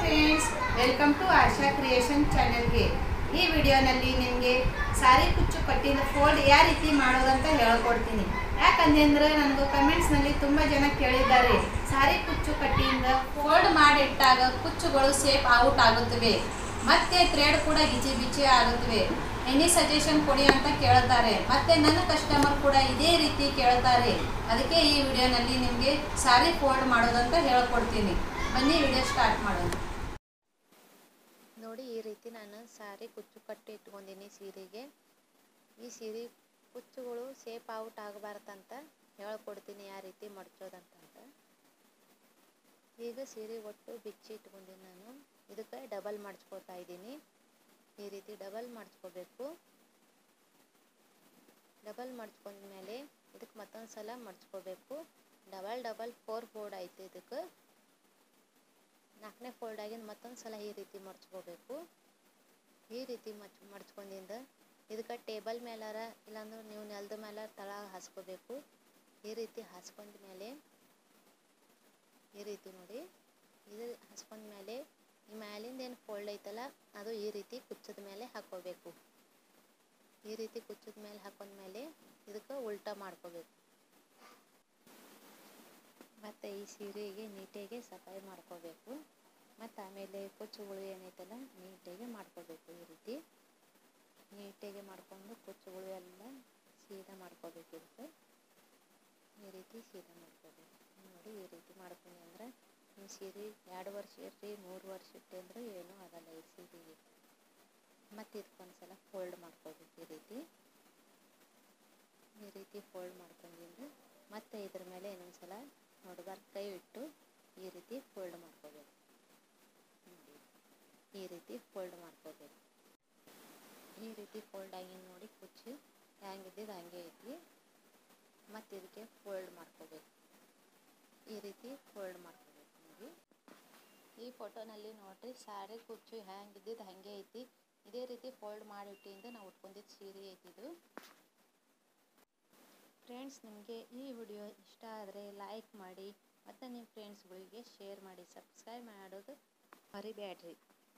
Friends, welcome to Asha creation ಚಾನೆಲ್ಗೆ. ಈ ವಿಡಿಯೋನಲ್ಲಿ ನಿಮಗೆ ಸಾರಿ ಕುಚ್ಚು ಕಟ್ಟಿದ ಫೋಲ್ಡ್ ಯಾವ ರೀತಿ ಮಾಡೋದಂತ ಹೇಳ್ಕೊಡ್ತೀನಿ. ಯಾಕಂದ್ರೆ ನನಗೆ ಕಮೆಂಟ್ಸ್ನಲ್ಲಿ ತುಂಬ ಜನ ಕೇಳಿದ್ದಾರೆ, ಸಾರಿ ಕುಚ್ಚು ಕಟ್ಟಿಯಿಂದ ಫೋಲ್ಡ್ ಮಾಡಿಟ್ಟಾಗ ಕುಚ್ಚುಗಳು ಸೇಫ್ ಔಟ್ ಆಗುತ್ತವೆ, ಮತ್ತೆ ಥ್ರೆಡ್ ಕೂಡ ಗಿಚಿ ಬಿಚಿ ಆಗುತ್ತವೆ. ಎನಿ ಸಜೆಷನ್ ಕೊಡಿ ಅಂತ ಕೇಳ್ತಾರೆ. ಮತ್ತೆ ನನ್ನ ಕಸ್ಟಮರ್ ಕೂಡ ಇದೇ ರೀತಿ ಕೇಳ್ತಾರೆ. ಅದಕ್ಕೆ ಈ ವಿಡಿಯೋನಲ್ಲಿ ನಿಮಗೆ ಸಾರಿ ಫೋಲ್ಡ್ ಮಾಡೋದಂತ ಹೇಳ್ಕೊಡ್ತೀನಿ. ಬನ್ನಿ ವಿಡಿಯೋ ಸ್ಟಾರ್ಟ್ ಮಾಡೋಣ. ನೋಡಿ, ಈ ರೀತಿ ನಾನು ಸಾರಿ ಕುಚ್ಚು ಕಟ್ಟಿ ಇಟ್ಕೊಂಡಿನಿ ಸೀರೆಗೆ. ಈ ಸೀರೆ ಕುಚ್ಚುಗಳು ಸೇಫ್ ಔಟ್ ಆಗಬಾರ್ದಂತ ಹೇಳ್ಕೊಡ್ತೀನಿ ಯಾವ ರೀತಿ ಮಡ್ಚೋದಂತ. ಈಗ ಸೀರೆ ಒಟ್ಟು ಬಿಚ್ಚಿ ಇಟ್ಕೊಂಡಿನಿ ನಾನು. ಇದಕ್ಕೆ ಡಬಲ್ ಮಡ್ಚ್ಕೊತಾ ಇದ್ದೀನಿ. ಈ ರೀತಿ ಡಬಲ್ ಮಡ್ಚ್ಕೋಬೇಕು. ಡಬಲ್ ಮಡ್ಚ್ಕೊಂಡ್ಮೇಲೆ ಇದಕ್ಕೆ ಮತ್ತೊಂದು ಸಲ ಮಡ್ಚ್ಕೋಬೇಕು. ಡಬಲ್ 4 ಫೋಲ್ಡ್ ಆಯ್ತು. ಇದಕ್ಕೆ 4ನೇ ಫೋಲ್ಡ್ ಆಗಿಂದ ಮತ್ತೊಂದು ಸಲ ಈ ರೀತಿ ಮಡ್ಚ್ಕೋಬೇಕು. ಈ ರೀತಿ ಮಡ್ಚ್ಕೊಂಡಿಂದ ಇದಕ್ಕೆ ಟೇಬಲ್ ಮೇಲಾರ ಇಲ್ಲಾಂದ್ರೆ ನೀವು ನೆಲದ ಮೇಲೆ ತಳ ಹಾಸ್ಕೋಬೇಕು. ಈ ರೀತಿ ಹಾಸ್ಕೊಂಡ ಮೇಲೆ ಈ ರೀತಿ ನೋಡಿ, ಇದು ಹಾಸ್ಕೊಂಡ ಮೇಲೆ ಈ ಮ್ಯಾಲಿಂದ ಏನು ಫೋಲ್ಡ್ ಐತಲ್ಲ ಅದು ಈ ರೀತಿ ಕುಚ್ಚದ ಮೇಲೆ ಹಾಕೋಬೇಕು. ಈ ರೀತಿ ಕುಚ್ಚದ ಮೇಲೆ ಹಾಕೊಂಡ್ಮೇಲೆ ಇದಕ್ಕೆ ಉಲ್ಟಾ ಮಾಡ್ಕೋಬೇಕು. ಮತ್ತು ಈ ಸೀರೆಗೆ ನೀಟಾಗಿ ಸಫಾಯಿ ಮಾಡ್ಕೋಬೇಕು. ಮತ್ತು ಆಮೇಲೆ ಕುಚ್ಚುಗಳು ಏನೈತಲ್ಲ ನೀಟಾಗಿ ಮಾಡ್ಕೋಬೇಕು. ಈ ರೀತಿ ನೀಟಾಗಿ ಮಾಡ್ಕೊಂಡು ಕುಚ್ಚುಗಳು ಎಲ್ಲ ಸೀದಾ ಮಾಡ್ಕೋಬೇಕು. ಇದಕ್ಕೆ ಈ ರೀತಿ ಸೀದಾ ಮಾಡ್ಕೋಬೇಕು. ನೋಡಿ, ಈ ರೀತಿ ಮಾಡ್ಕೊಂಡು ಅಂದ್ರೆ ನಿಮ್ಮ ಸೀರೆ 2 ವರ್ಷ ಇರ್ರಿ 3 ವರ್ಷ ಇಟ್ಟು ಅಂದ್ರೆ ಏನೂ ಆಗಲ್ಲ ಈ ಸೀರೆಗೆ. ಮತ್ತು ಇದಕ್ಕೊಂದ್ಸಲ ಫೋಲ್ಡ್ ಮಾಡ್ಕೋಬೇಕು. ಈ ರೀತಿ ಫೋಲ್ಡ್ ಮಾಡ್ಕೊಂಡಿದ್ದು ಮತ್ತೆ ಇದ್ರ ಮೇಲೆ ಇನ್ನೊಂದ್ಸಲ ನೋಡ್ಬಾರ್ದು ಕೈ ಇಟ್ಟು ಈ ರೀತಿ ಫೋಲ್ಡ್ ಮಾಡ್ಕೋಬೇಕು. ಈ ರೀತಿ ಫೋಲ್ಡ್ ಮಾಡ್ಕೋಬೇಕು. ಈ ರೀತಿ ಫೋಲ್ಡ್ ಆಗಿ ನೋಡಿ, ಕುಚ್ಚು ಹ್ಯಾಂಗಿದ್ದಿದ್ದು ಹಂಗೆ ಐತಿ. ಮತ್ತು ಇದಕ್ಕೆ ಫೋಲ್ಡ್ ಮಾಡ್ಕೋಬೇಕು. ಈ ರೀತಿ ಫೋಲ್ಡ್ ಮಾಡ್ಕೋಬೇಕು. ನೋಡಿ, ಈ ಫೋಟೋನಲ್ಲಿ ನೋಡ್ರಿ, ಸಾರಿ ಕುಚ್ಚು ಹ್ಯಾಂಗಿದ್ದಿದ್ದು ಹಾಗೆ ಐತಿ. ಇದೇ ರೀತಿ ಫೋಲ್ಡ್ ಮಾಡಿಟ್ಟಿಂದ ನಾವು ಉಟ್ಕೊಂಡಿದ್ದು ಸೀರೆ ಐತಿದು. ಫ್ರೆಂಡ್ಸ್, ನಿಮಗೆ ಈ ವಿಡಿಯೋ ಇಷ್ಟ ಆದರೆ ಲೈಕ್ ಮಾಡಿ ಮತ್ತು ನಿಮ್ಮ ಫ್ರೆಂಡ್ಸ್ಗಳಿಗೆ ಶೇರ್ ಮಾಡಿ. ಸಬ್ಸ್ಕ್ರೈಬ್ ಮಾಡೋದು ಮರಿಬೇಡ್ರಿ.